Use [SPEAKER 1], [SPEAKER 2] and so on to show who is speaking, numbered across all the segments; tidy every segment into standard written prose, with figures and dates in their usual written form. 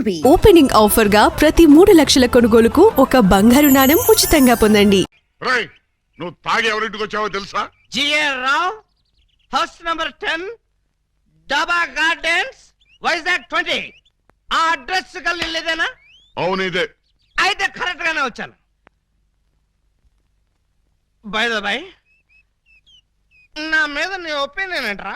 [SPEAKER 1] Jewellery.
[SPEAKER 2] Opening offer గా ప్రతి 3 లక్షల కొనుగోలుకు ఒక బంగారు నాణెం ఉచితంగా పొందండి.
[SPEAKER 3] నువ్వు తాగి ఎవరింటికి వచ్చావో తెలుసా?
[SPEAKER 4] G R Rao, house number 10, Daba gardens, Vizag 20. ఆ అడ్రస్ కలిదేనా?
[SPEAKER 3] అవును ఇదే.
[SPEAKER 4] అయితే కరెక్ట్ గానే వచ్చాను. బై ద బై, నా మీద నీ ఒపీనియన్ ఏంట్రా?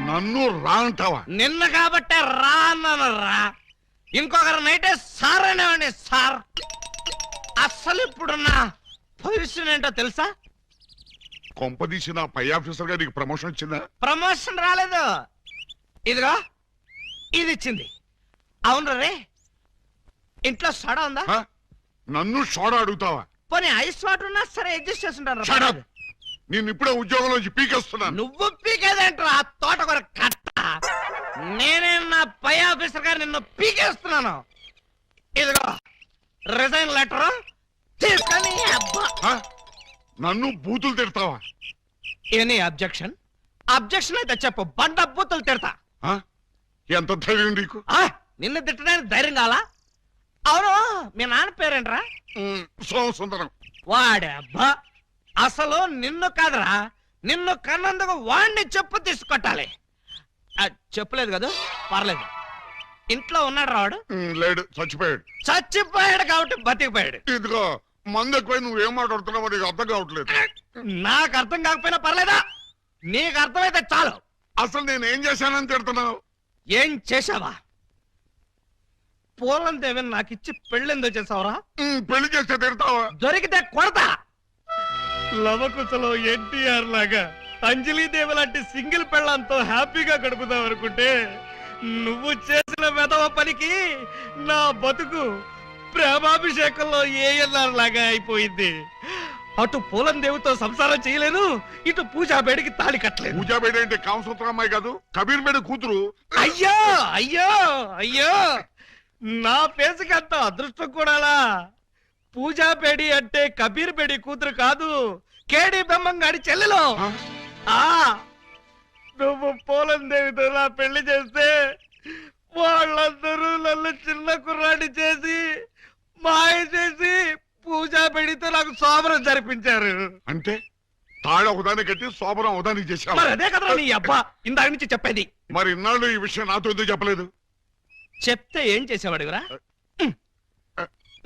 [SPEAKER 3] నన్ను రా అంటావా?
[SPEAKER 4] నిన్న కాబట్టే రా అన్నాను రా. ఇంకొకరు నైటే సార్ అనేవాడిని సార్. అసలు ఇప్పుడున్న పొజిషన్ ఏంటో తెలుసా?
[SPEAKER 3] కొంపదీసి నా పై ఆఫీసర్ గా నీకు ప్రమోషన్ వచ్చిందా?
[SPEAKER 4] ప్రమోషన్ రాలేదు. ఇదిగో ఇది ఇచ్చింది. అవును రే, ఇంట్లో సోడా ఉందా?
[SPEAKER 3] నన్ను సోడా అడుగుతావా?
[SPEAKER 4] పోనీ ఐస్ వాటర్ ఉన్నా సరే అడ్జస్ట్ చేస్తుంటాను.
[SPEAKER 3] నేను ఇప్పుడే ఉద్యోగంలోంచి పీకేస్తున్నాను.
[SPEAKER 4] నువ్వు పీకేదేంట్రా ఆ తోటకూర కట్ట? నేనే నా పై ఆఫీసర్ గారు నిన్ను పీకేస్తున్నాను. ఇదిగో రిజైన్ లెటర్ తీసుకొని. అబ్బా,
[SPEAKER 3] నన్ను బూతులు తిడతావా?
[SPEAKER 4] Any objection? అబ్జెక్షన్ అయితే చెప్పు, బండ బూతులు తిడతా.
[SPEAKER 3] ఎంత ధైర్యం నీకు?
[SPEAKER 4] నిన్ను తిట్టడానికి ధైర్యం కావాలా? అవును, మీ నాన్న పేరేంట్రా?
[SPEAKER 3] సోమసుందరం.
[SPEAKER 4] వాడే అబ్బా, అసలు నిన్ను కాదురా, నిన్ను కన్నందుకు వాడిని చెప్పు తీసుకొట్టాలి. చెప్పలేదు కదా, పర్లేదు. ఇంట్లో ఉన్నాడు రావాడు?
[SPEAKER 3] లేడు, చచ్చిపోయాడు.
[SPEAKER 4] చచ్చిపోయాడు కాబట్టి బతికిపోయాడు.
[SPEAKER 3] ఇదిగో మందు ఎక్కువ, నువ్వేం మాట్లాడుతున్నావో నీకు అర్థం కావట్లేదు.
[SPEAKER 4] నాకు అర్థం కాకపోయినా పర్లేదా? నీకు అర్థమైతే చాలు.
[SPEAKER 3] అసలు నేనేం చేశానని తిడుతున్నావు?
[SPEAKER 4] ఏం చేశావా? పూలం దేవిని నాకు ఇచ్చి పెళ్ళెందో చేసావురా?
[SPEAKER 3] పెళ్లి చేస్తే తిడతావా?
[SPEAKER 4] దొరికితే కొడతా. లవకుశలో ఎన్టీఆర్ లాగా అంజలీదేవి లాంటి సింగిల్ పెళ్ళంతో హ్యాపీగా గడుపుదాం అనుకుంటే నువ్వు చేసిన వెధవ పనికి నా బతుకు ప్రేమాభిషేకంలో ఏఎల్ఆర్ లాగా అయిపోయింది. అటు పూలం దేవితో సంసారం చేయలేను, ఇటు పూజాబేడికి తాళి కట్టలేదు.
[SPEAKER 3] పూజాబేడి అంటే కామసూత్ర అమ్మాయి కాదు, కబీర్ బేడి కూతురు.
[SPEAKER 4] అయ్యో అయ్యో అయ్యో, నా పేసుకి అంత అదృష్టం కూడాలా? పూజాబేడి అంటే కబీర్ బేడి కూతురు కాదు, కేడి బెమ్మంగాడి చెల్లెలు. నువ్వు పూలం దేవితో నా పెళ్లి చేస్తే వాళ్ళందరూ నన్ను చిన్న కుర్రాడి చేసి మాయ చేసి పూజాబేడితో నాకు శోభనం జరిపించారు.
[SPEAKER 3] అంటే తాళ ఒకదాన్ని కట్టి శోభనం ఒకదానికి చేశావు.
[SPEAKER 4] మరి అదే కదా నీ అబ్బా ఇందాక నుంచి చెప్పేది.
[SPEAKER 3] మరి ఇన్నాళ్ళు ఈ విషయం నాతో ఎందుకు చెప్పలేదు?
[SPEAKER 4] చెప్తే ఏం చేసేవాడురా?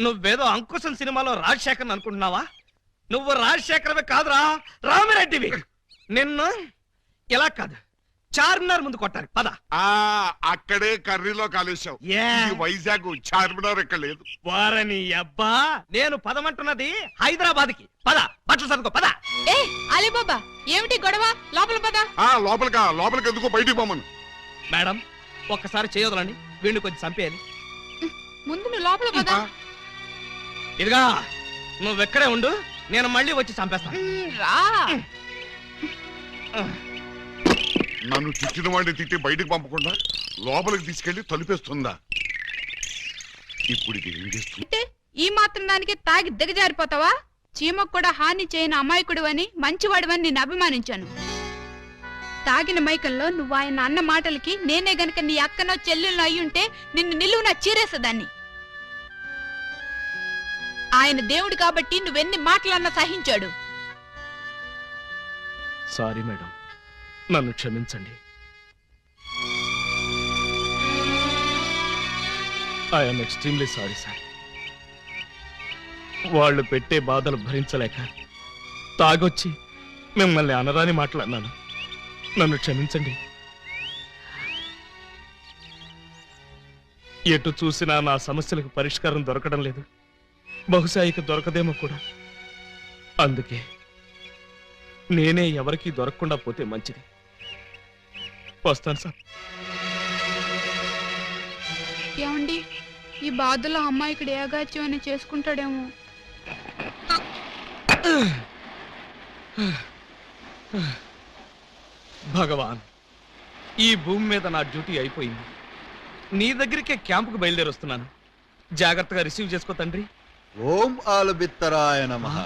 [SPEAKER 4] నువ్వేదో అంకుశం సినిమాలో రాజశేఖర్ అనుకుంటున్నావా? నువ్వు రాజశేఖరవే కాదురా, రామిరెడ్డివి. నిన్ను ఇలా కాదు, చార్మినార్ ముందు కొట్టారు. పద.
[SPEAKER 3] అక్కడే కర్రీలో కాలేశావు. వైజాగ్ చార్మినార్ ఎక్కడ లేదు.
[SPEAKER 4] వారని అబ్బా, నేను పదమంటున్నది హైదరాబాద్ కి. పద, బట్టలు సర్దుకో, పద.
[SPEAKER 5] ఏ అలీబాబా, ఏమిటి గొడవ? లోపల పద.
[SPEAKER 3] లోపలికి ఎందుకో బయటికి పోమను.
[SPEAKER 4] మేడం, ఒక్కసారి చేయొదలండి, వీడిని కొంచెం చంపేయాలి.
[SPEAKER 5] ముందు నువ్వు లోపల పద.
[SPEAKER 4] ఇదిగా నువ్వెక్కడే ఉండు, నేను మళ్ళీ వచ్చి చంపేస్తాను.
[SPEAKER 5] రా.
[SPEAKER 3] నన్ను తిట్టిన వాడిని తిట్టి బయటికి పంపకుండా లోపలికి తీసుకెళ్లి తలుపేస్తుందా? ఇప్పుడు ఇది ఏం చేస్తుంది?
[SPEAKER 5] ఈ మాత్రం దానికి తాగి దిగజారిపోతావా? చీమకు కూడా హాని చేయని అమాయకుడు అని మంచివాడివని నేను అభిమానించాను. తాగిన మైకంలో నువ్వు ఆయన అన్న మాటలకి నేనే గనక నీ అక్కనో చెల్లెల్లో అయ్యుంటే నిన్ను నిలువున చీరేసేదాన్ని. ఆయన దేవుడు కాబట్టి నువ్వెన్ని మాటలన్నా సహించాడు.
[SPEAKER 4] సారీ మేడం, నన్ను క్షమించండి. I'm extremely sorry sir. వాళ్ళు పెట్టే బాధలు భరించలేక తాగొచ్చి మిమ్మల్ని అనరాని మాట్లాడినాను. నన్ను క్షమించండి. ఎటు చూసినా నా సమస్యలకు పరిష్కారం దొరకడం లేదు. బహుశా ఇక దొరకదేమో కూడా. అందుకే నేనే ఎవరికీ దొరకకుండా పోతే మంచిది. వస్తాను సార్.
[SPEAKER 5] ఏమండి, ఈ బాధలో అమ్మాయికి ఏగాచ్యం అని చేసుకుంటాడేమో.
[SPEAKER 4] భగవాన్, ఈ భూమి మీద నా డ్యూటీ అయిపోయింది. నీ దగ్గరికే క్యాంపుకు బయలుదేరి వస్తున్నాను. జాగ్రత్తగా రిసీవ్ చేసుకో తండ్రి.
[SPEAKER 6] ఓం ఆలుబిత్తరాయ నమః.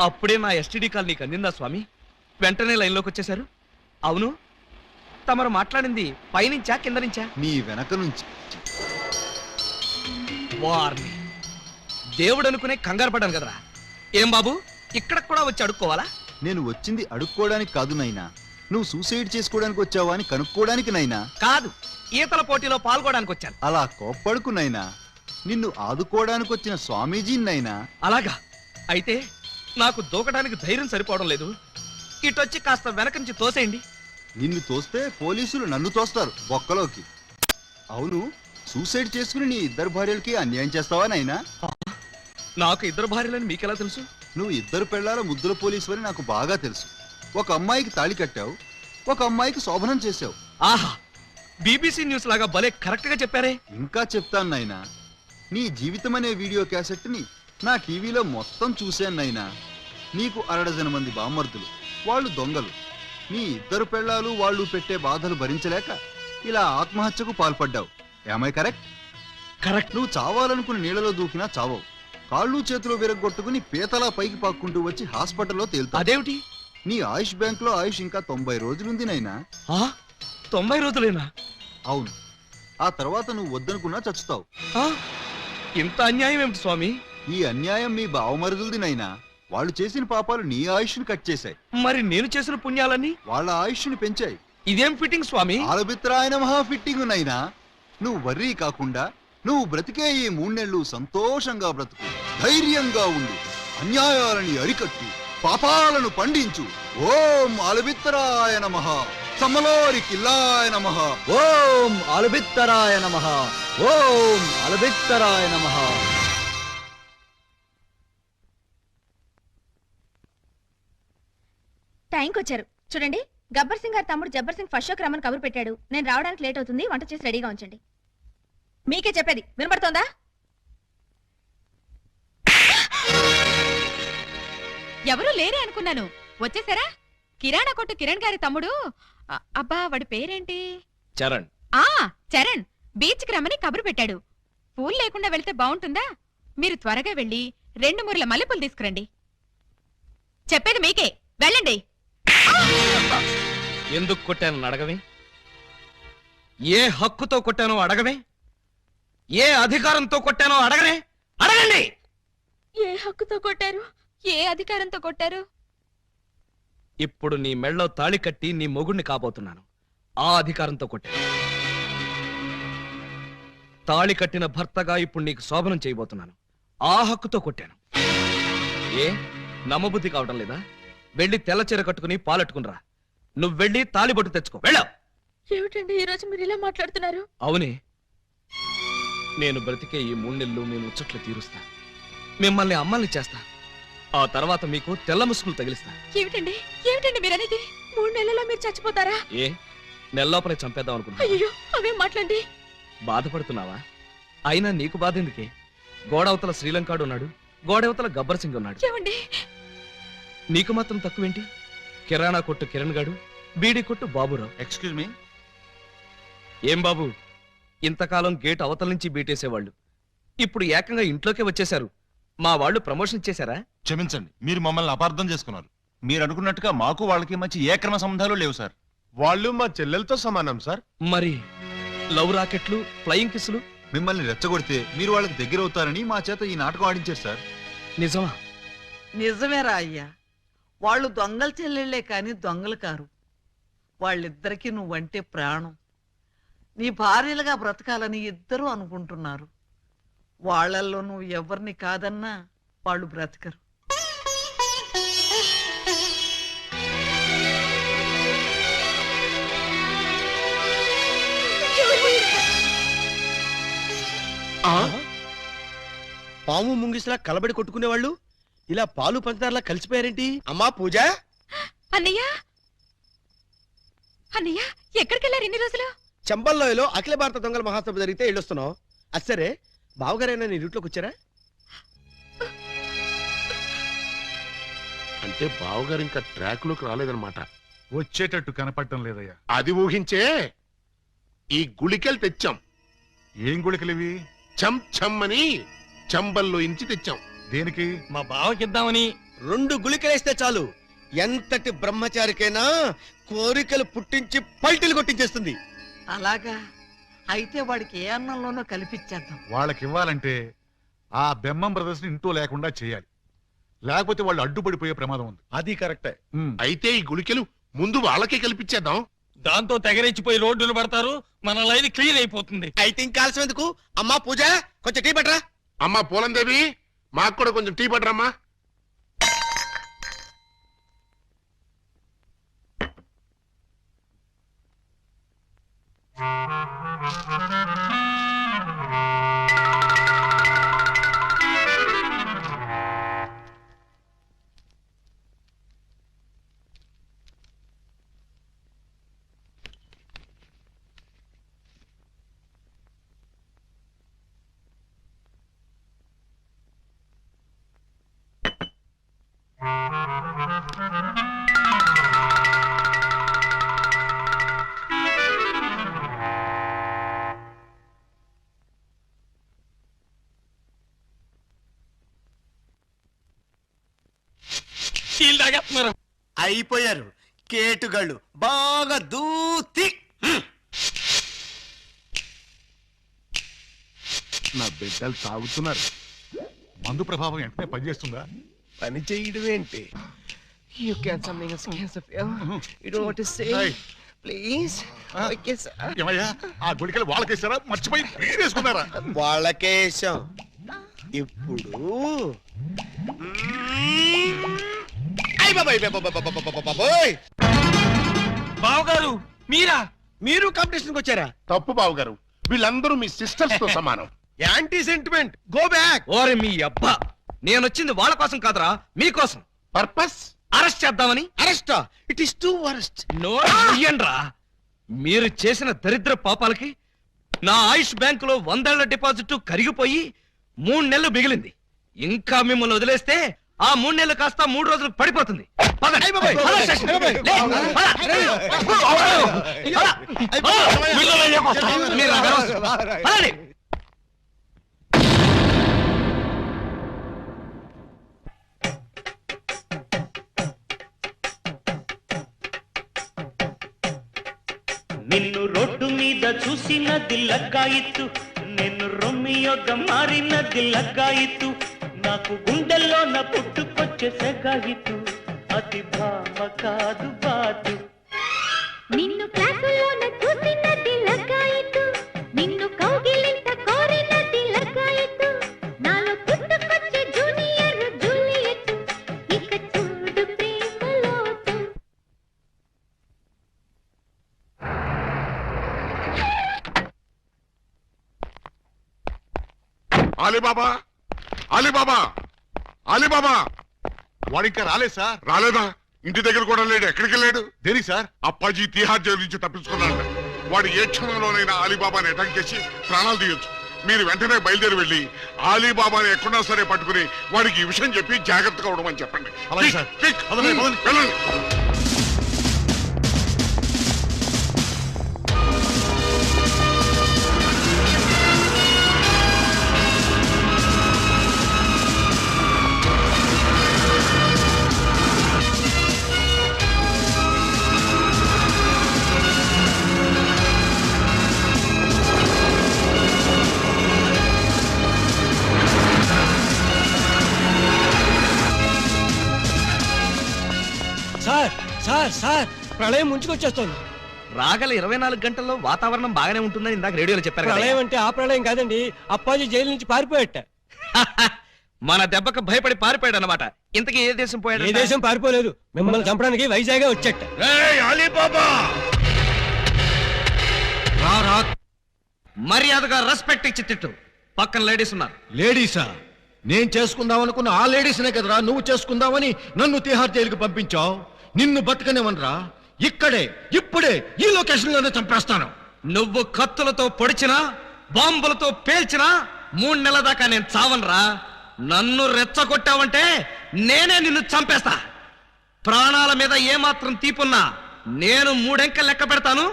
[SPEAKER 4] అప్పుడే నా ఎస్టీడీ కాల్ నీకు అందిందా స్వామి? వెంటనే లైన్లోకి వచ్చేశారు. అవును, తమరు మాట్లాడింది పైనుంచా కింద నుంచా?
[SPEAKER 6] నీ వెనక నుంచి.
[SPEAKER 4] వారిని దేవుడు అనుకునే కంగారు పడ్డాను కదరా. ఏం బాబు, ఇక్కడ కూడా వచ్చి అడుక్కోవాలా?
[SPEAKER 6] నేను వచ్చింది అడుక్కోవడానికి కాదు నైనా, నువ్వు సూసైడ్ చేసుకోవడానికి వచ్చావా అని కనుక్కోవడానికి నైనా.
[SPEAKER 4] కాదు, ఈతల పోటీలో పాల్గొనడానికి వచ్చాను.
[SPEAKER 6] అలా కోప్పడుకు నైనా, నిన్ను ఆదుకోవడానికి వచ్చిన స్వామీజీనైనా.
[SPEAKER 4] అలాగా? అయితే నాకు దూకడానికి ధైర్యం సరిపోవడం లేదు. ఇటొచ్చి కాస్త వెనక నుంచి తోసేయండి.
[SPEAKER 6] నిన్ను తోస్తే పోలీసులు నన్ను తోస్తారు బొక్కలోకి. అవును, సూసైడ్ చేసుకుని నీ ఇద్దరు భార్యలకి అన్యాయం చేస్తావా నైనా?
[SPEAKER 4] నాకు ఇద్దరు భార్యలని మీకెలా తెలుసు?
[SPEAKER 6] నువ్వు ఇద్దరు పెళ్ళాల ముద్దుల పోలీసు అని నాకు బాగా తెలుసు. ఒక అమ్మాయికి తాళి కట్టావు, ఒక అమ్మాయికి శోభనం చేశావు.
[SPEAKER 4] ఆహా, బీబీసీ న్యూస్ లాగా భలే కరెక్ట్ గా చెప్పారే.
[SPEAKER 6] ఇంకా చెప్తాను నైనా, నీ జీవితం అనే వీడియో క్యాసెట్ ని నా టీవీలో మొత్తం చూశాను నైనా. నీకు 60 మంది బామ్మర్దులు, వాళ్ళు దొంగలు. నీ ఇద్దరు పెళ్ళాలు వాళ్ళు పెట్టే బాధలు భరించలేక ఇలా ఆత్మహత్యకు పాల్పడ్డావు. ఏమై కరెక్ట్?
[SPEAKER 4] కరెక్ట్.
[SPEAKER 6] నువ్వు చావాలనుకుని నీళ్ళలో దూకినా చావవు. కాళ్ళు చేతులు విరగొట్టుకుని పీతలా పైకి పాక్కుంటూ వచ్చి హాస్పిటల్లో తేలుతావు.
[SPEAKER 4] అదేమిటి?
[SPEAKER 6] నీ ఆయుష్ బ్యాంక్ లో ఆయుష్ ఇంకా 90 రోజులుంది నైనా.
[SPEAKER 4] 90 రోజులేనా?
[SPEAKER 6] అవును, ఆ తర్వాత నువ్వు వద్దనుకున్నా చచ్చుతావు.
[SPEAKER 4] ఆ? ఇంత అన్యాయం ఏమిటి స్వామి?
[SPEAKER 6] ఈ అన్యాయం మీ బావమరుదులది నైనా. వాళ్ళు చేసిన పాపాలు నీ ఆయుష్ని కట్ చేశాయి.
[SPEAKER 4] మరి నేను చేసిన పుణ్యాలన్నీ
[SPEAKER 6] వాళ్ళ ఆయుష్ని పెంచాయి.
[SPEAKER 4] ఇదేం ఫిట్టింగ్ స్వామి?
[SPEAKER 6] ఆలబిత్రాయన మహా ఫిట్టింగ్ నైనా. నువ్వు వర్రీ కాకుండా నువ్వు బ్రతికే ఈ 3 నెలలు సంతోషంగా బ్రతుకు, ధైర్యంగా ఉండు, అన్యాయాలని అరికట్టు, పాపాలను పండించు. ఓం ఆలబిత్తరాయ నమః, సమలోరి కిల్లాయ నమః.
[SPEAKER 1] ఓం ఆలబిత్తరాయ నమః. ఓం ఆలబిత్తరాయ నమః.
[SPEAKER 7] టైంకి వచ్చారు చూడండి. గబ్బర్ సింగ్ గారి తమ్ముడు జబ్బర్ సింగ్ ఫస్ట్ షోకి రమ్మని కబురు పెట్టాడు. నేను రావడానికి లేట్ అవుతుంది, వంట చేసి రెడీగా ఉంచండి. మీకే చెప్పేది వినపడుతోందా?
[SPEAKER 5] ఎవరూ లేరే అనుకున్నాను. వచ్చేసారా? కిరాణా కొట్టు కిరణ్ గారి తమ్ముడు. అబ్బా, వాడి పేరేంటి?
[SPEAKER 4] చరణ్.
[SPEAKER 5] ఆ చరణ్ బీచ్ కి రమ్మని కబురు పెట్టాడు. పూలు లేకుండా వెళ్తే బాగుంటుందా? మీరు త్వరగా వెళ్ళి 2 మూరల మల్లెపూలు తీసుకురండి. చెప్పేది మీకే, వెళ్ళండి.
[SPEAKER 4] ఎందుకు కొట్టానో అడగవే? ఏ హక్కుతో కొట్టానో అడగవే? ఏ అధికారంతో కొట్టానో అడగనే? అడగండి.
[SPEAKER 5] ఏ హక్కుతో కొట్టారు? ఏ అధికారంతో కొట్టారు?
[SPEAKER 4] ఇప్పుడు నీ మెళ్ళో తాళి కట్టి నీ మొగుణ్ణి కాబోతున్నాను. ఆ అధికారంతో కొట్టాను. తాళి కట్టిన భర్తగా ఇప్పుడు నీకు శోభనం చేయబోతున్నాను. ఆ హక్కుతో కొట్టాను. ఏ నమ్మబుద్ధి కావటం లేదా? వెళ్ళి తెల్ల చీర కట్టుకుని పాలెట్టుకునిరా. నువ్వు వెళ్ళి తాళిబొట్టు తెచ్చుకో. వెళ్ళావు.
[SPEAKER 5] ఏమిటండి ఈ రోజు మీరు ఇలా మాట్లాడుతున్నారు?
[SPEAKER 4] అవునే, నేను బ్రతికే ఈ 3 నెలలు మీ ముచ్చట్లు తీరుస్తా. మిమ్మల్ని అమ్మల్ని చేస్తా. ఆ తర్వాత మీకు తెల్ల ముసుగులు తగిలిస్తా.
[SPEAKER 5] ఏమిటండి ఏమిటండి మీరనేది? 3 నెలల్లో మీరు చచ్చిపోతారా?
[SPEAKER 4] ఏ నెల్లోపలే చంపేద్దాం అనుకుంటా?
[SPEAKER 5] అయ్యో, అవేం మాట్లాడండి.
[SPEAKER 4] బాధపడుతున్నావా? అయినా నీకు బాధ ఎందుకే? గోడవతల శ్రీలంకాడు ఉన్నాడు, గోడవతల గబ్బర్ సింగ్ ఉన్నాడు.
[SPEAKER 5] ఏమండి?
[SPEAKER 4] నీకు మాత్రం తక్కువేంటి? కిరాణా కొట్టు కిరణ్ గాడు, బీడీ కొట్టు బాబురావు.
[SPEAKER 6] Excuse me.
[SPEAKER 4] ఏం బాబు, ఇంతకాలం గేట్ అవతల నుంచి బీటేసేవాళ్ళు ఇప్పుడు ఏకంగా ఇంట్లోకే వచ్చేశారు. మా వాళ్ళు ప్రమోషన్ చేశారా?
[SPEAKER 8] క్షమించండి, మీరు మమ్మల్ని అపార్థం చేసుకున్నారు. మీరు అనుకున్నట్టుగా మాకు వాళ్ళకి మంచి ఏ క్రమ సంబంధాలు లేవు సార్.
[SPEAKER 9] వాళ్ళు మా చెల్లెలతో సమానం సార్.
[SPEAKER 4] మరి లవ్ రాకెట్లు, ఫ్లయింగ్ కిస్సులు?
[SPEAKER 6] మిమ్మల్ని రెచ్చగొడితే మీరు వాళ్ళకి దగ్గర అవుతారని మా చేత ఈ నాటకం ఆడించారు సార్.
[SPEAKER 4] నిజమా?
[SPEAKER 10] నిజమేరా అయ్యా. వాళ్ళు దొంగల చెల్లెళ్లే కాని దొంగలు కారు. వాళ్ళిద్దరికీ నువ్వంటే ప్రాణం. నీ భార్యలుగా బ్రతకాలని ఇద్దరూ అనుకుంటున్నారు. వాళ్ళల్లో నువ్వు ఎవరిని కాదన్నా వాళ్ళు బ్రతకరు.
[SPEAKER 9] పాము ముంగిసిలా కలబడి కొట్టుకునేవాళ్ళు ఇలా పాలు పంచదారలా కలిసిపోయారేంటి? అమ్మా పూజ.
[SPEAKER 5] అన్నయ్య అన్నయ్య, ఎక్కడికెళ్ళారు ఇన్ని రోజులు?
[SPEAKER 9] చంపల్లోయలో అఖిల భారత దొంగల మహాసభ జరిగితే వెళ్ళొస్తున్నావు. అసరే బావగారైనా నీ ఇంట్లోకి వచ్చారా?
[SPEAKER 11] అంటే బావగారు ఇంకా ట్రాక్ లోకి రాలేదన్నమాట.
[SPEAKER 8] వచ్చేటట్టు కనపడటం లేదయ్యా.
[SPEAKER 11] అది ఊహించే ఈ గుళికలు తెచ్చాం.
[SPEAKER 8] ఏం గుళికలివి?
[SPEAKER 11] చం చమ్ అని చంబల్లో ఇంచి తెచ్చాం.
[SPEAKER 8] దేనికి?
[SPEAKER 9] మా బావకిద్దామని. 2 గుళికలేస్తే చాలు, ఎంతటి బ్రహ్మచారికైనా కోరికలు పుట్టించి పల్టీలు కొట్టించేస్తుంది.
[SPEAKER 10] అలాగా అయితే వాడికి ఏ అన్నంలోనో కల్పించేద్దాం.
[SPEAKER 11] వాళ్ళకి ఇవ్వాలంటే ఆ బెమ్మం బ్రదర్స్ ని ఇంట్లో లేకుండా చేయాలి, లేకపోతే వాళ్ళు అడ్డుపడిపోయే ప్రమాదం ఉంది.
[SPEAKER 9] అది కరెక్టే.
[SPEAKER 11] అయితే ఈ గుళికలు ముందు వాళ్ళకే కల్పించేద్దాం.
[SPEAKER 4] దాంతో తెగరెచ్చిపోయి రోడ్డును పడతారు, మన లైన్ క్లియర్ అయిపోతుంది.
[SPEAKER 9] అయితే ఇంకా ఆలస్యం ఎందుకు? అమ్మా పూజ, కొంచెం టీ పట్టరా.
[SPEAKER 11] అమ్మా పూలందేవి, మాకు కూడా కొంచెం టీ పడరమ్మా.
[SPEAKER 4] స్టీల్ తాగేస్తున్నారు.
[SPEAKER 9] అయిపోయారు కేటుగాళ్ళు బాగా దూతి.
[SPEAKER 11] నా బిడ్డలు తాగుతున్నారు. మందు ప్రభావం వెంటనే పనిచేస్తుందా?
[SPEAKER 9] పని చేయడం ఏంటి? You can something else cancer feel. You don't want to say,
[SPEAKER 11] Hey.
[SPEAKER 9] please. Okay, sir.
[SPEAKER 11] ఏమయ్యా, ఆ గుళికలు వాళ్ళకేసారా, మర్చిపోయి వేసుకున్నారా?
[SPEAKER 9] వాళ్ళకే వేసాం. ఇప్పుడు
[SPEAKER 4] బావగారు మీరా?
[SPEAKER 9] మీరు కాంపిటీషన్కి వచ్చారా?
[SPEAKER 11] తప్పు బావు గారు, వీళ్ళందరూ మీ సిస్టర్స్ తో సమానం.
[SPEAKER 9] Anti sentiment, go back.
[SPEAKER 1] ఓరే మీ అబ్బా, నేనొచ్చింది వాళ్ళ కోసం కాదురా, మీకోసం.
[SPEAKER 11] పర్పస్
[SPEAKER 1] అరెస్ట్ చేద్దామని.
[SPEAKER 9] Arrest? It is too worst.
[SPEAKER 1] No, మీరు చేసిన దరిద్ర పాపాలకి నా ఆయుష్ బ్యాంకులో 100 ఏళ్ల డిపాజిట్ కరిగిపోయి 3 నెలలు మిగిలింది. ఇంకా మిమ్మల్ని వదిలేస్తే ఆ 3 నెలలు కాస్త 3 రోజులకు పడిపోతుంది. పదండి. పద స్టేషన్. లే, పద. మీరు అనవసరం. పదండి.
[SPEAKER 12] నిన్ను రోడ్డు మీద చూసినది లగ్గాయిత్తు, నేను రొమ్మియోగా మారినది లగ్గాయిత్తు, నాకు గుండెల్లోన పుట్టుకొచ్చే సెగాయిత్తు, అది భామ కాదు బాతు.
[SPEAKER 7] నిన్ను క్లాసులోన చూసినది లగ్గాయితు, నిన్ను కౌగిలింత కోరినది లగ్గాయితు, నాలో పుట్టుకొచ్చే జూనియర్ జూలియట్, ఇక చూడు ప్రేమలోతు.
[SPEAKER 3] Alibaba, Alibaba, Alibaba.
[SPEAKER 11] వాడు ఇంకా రాలేదు సార్.
[SPEAKER 3] రాలేదా? ఇంటి దగ్గర కూడా లేడు. ఎక్కడికి వెళ్ళాడు?
[SPEAKER 11] దేనికి సార్?
[SPEAKER 3] అప్పాజీ తిహార్ జైలు నుంచి తప్పించుకున్నాడు. వాడు ఏ క్షణంలోనైనా అలీబాబాని అటాక్ చేసి ప్రాణాలు తీయొచ్చు. మీరు వెంటనే బయలుదేరి వెళ్ళి అలీబాబాని ఎక్కడా సరే పట్టుకుని వాడికి ఈ విషయం చెప్పి జాగ్రత్తగా ఉండమని చెప్పండి.
[SPEAKER 11] అలాగే సార్.
[SPEAKER 3] క్విక్,
[SPEAKER 11] పదండి, పదండి.
[SPEAKER 3] వెళ్ళండి.
[SPEAKER 9] సార్ సార్ సార్, ప్రళయం ముంచుకొచ్చేస్తోంది.
[SPEAKER 1] రాగల 24 గంటల్లో వాతావరణం బాగానే ఉంటుందని ఇందాక రేడియోలో చెప్పారు కదా.
[SPEAKER 9] ప్రళయం అంటే ఆ ప్రళయం కాదండి, అప్పాజీ జైలు నుంచి పారిపోయట.
[SPEAKER 1] మన దెబ్బకు భయపడి పారిపోయాడు అనమాట. ఇంతకీ ఏ దేశం పోయాడు?
[SPEAKER 9] ఏ దేశం పారిపోలేదు, మిమ్మల్ని చంపడానికి వైజాగ్ వచ్చేట.
[SPEAKER 4] అలీబాబా,
[SPEAKER 1] మర్యాదగా రెస్పెక్ట్ ఇచ్చి తిట్టు. పక్కన లేడీస్ ఉన్నారు.
[SPEAKER 6] లేడీసా? నేను చేసుకుందాం అనుకున్న ఆ లేడీస్నే కదరా నువ్వు చేసుకుందామని నన్ను తిహార్ జైలుకి పంపించావు. నిన్ను బతకనివనరా, ఇక్కడే ఇప్పుడే ఈ లొకేషన్ లోనే చంపేస్తాను.
[SPEAKER 1] నువ్వు కత్తులతో పొడిచినా బాంబులతో పేల్చినా 3 నెలల దాకా నేను చావనరా. నన్ను రెచ్చగొట్టావంటే నేనే నిన్ను చంపేస్తా. ప్రాణాల మీద ఏమాత్రం తీపున్నా నేను 3 అంకెలు లెక్క పెడతాను.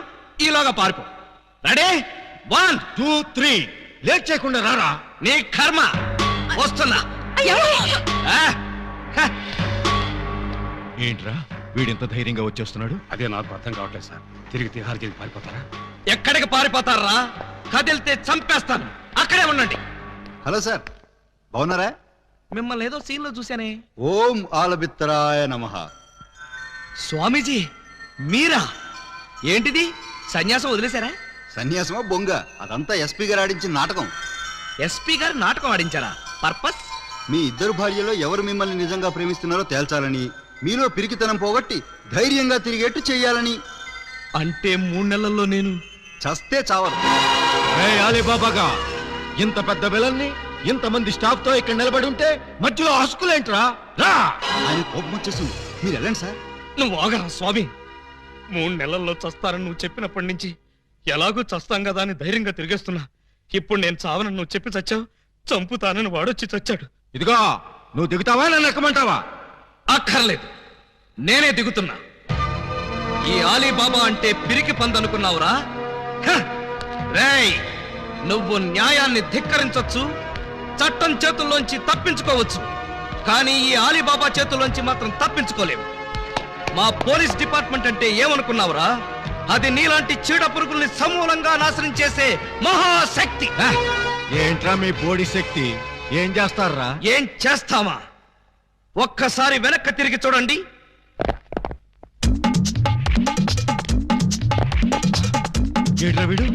[SPEAKER 1] ఈలోగా పారిపో. రెడీ? 1
[SPEAKER 6] 2 3 లేట్ చేయకుండా రారా.
[SPEAKER 1] నీ కర్మ. వస్తున్నా. ఆ, హ.
[SPEAKER 6] ఏంట్రా వీడింత ధైర్యంగా వచ్చేస్తున్నాడు?
[SPEAKER 4] అదే నాకు అర్థం కావట్లేదు సార్. తిరిగి తిహార్ జైలు పారిపోతారా?
[SPEAKER 1] ఎక్కడికి పారిపోతారా? కదిలితే చంపేస్తాను. అక్కడే ఉండండి.
[SPEAKER 6] హలో సార్, బాగున్నారా?
[SPEAKER 1] మిమ్మల్ని ఏదో సీన్ లో చూశానే.
[SPEAKER 6] ఓం ఆలబిత్తరాయ నమః.
[SPEAKER 1] స్వామీజీ మీరా? ఏంటిది, సన్యాసం వదిలేశారా?
[SPEAKER 6] సన్యాసమా బొంగ, అదంతా ఎస్పీ గారు ఆడించిన నాటకం.
[SPEAKER 1] ఎస్పీ గారు నాటకం ఆడించారా? పర్పస్?
[SPEAKER 6] మీ ఇద్దరు భార్యలో ఎవరు మిమ్మల్ని నిజంగా ప్రేమిస్తున్నారో తేల్చాలని, మీలో పిరికితనం పోగొట్టి ధైర్యంగా తిరిగేట్టు చెయ్యాలని.
[SPEAKER 1] అంటే 3 నెలల్లో నేను
[SPEAKER 6] చస్తే చావరు.
[SPEAKER 9] అలీబాబాగా ఇంత పెద్ద విలన్ని ఇంతమంది స్టాఫ్ తో ఇక్కడ నిలబడి ఉంటే మధ్యలో హస్కులేంట్రా? రా!
[SPEAKER 6] ఆయన కోపం వచ్చేస్తుంది, మీరు వెళ్ళండి సార్.
[SPEAKER 4] నువ్వు ఆగరా స్వామి. 3 నెలల్లో చస్తానని నువ్వు చెప్పినప్పటి నుంచి ఎలాగో చస్తాం కదా అని ధైర్యంగా తిరిగేస్తున్నా. ఇప్పుడు నేను చావనని నువ్వు చెప్పి చచ్చావు, చంపుతానని వాడొచ్చి చచ్చాడు.
[SPEAKER 9] ఇదిగో, నువ్వు దిగుతావా నన్ను ఎక్కమంటావా?
[SPEAKER 1] అక్కర్లేదు, నేనే దిగుతున్నా. ఈ ఆలీబాబా అంటే పిరికి పందనుకున్నావురా? రేయ్, నువ్వు న్యాయాన్ని ధిక్కరించొచ్చు, చట్టం చేతుల్లోంచి తప్పించుకోవచ్చు, కానీ ఈ ఆలీబాబా చేతుల్లోంచి మాత్రం తప్పించుకోలేవు. మా పోలీస్ డిపార్ట్మెంట్ అంటే ఏమనుకున్నావురా? అది నీలాంటి చీడ పురుగుల్ని సమూలంగా నాశనం చేసే మహాశక్తి.
[SPEAKER 9] ఏంట్రా మీ బోడి శక్తి? ఏం చేస్తారా?
[SPEAKER 1] ఏం చేస్తావా? ఒక్కసారి వెనక్కి తిరిగి చూడండి.
[SPEAKER 9] వీడు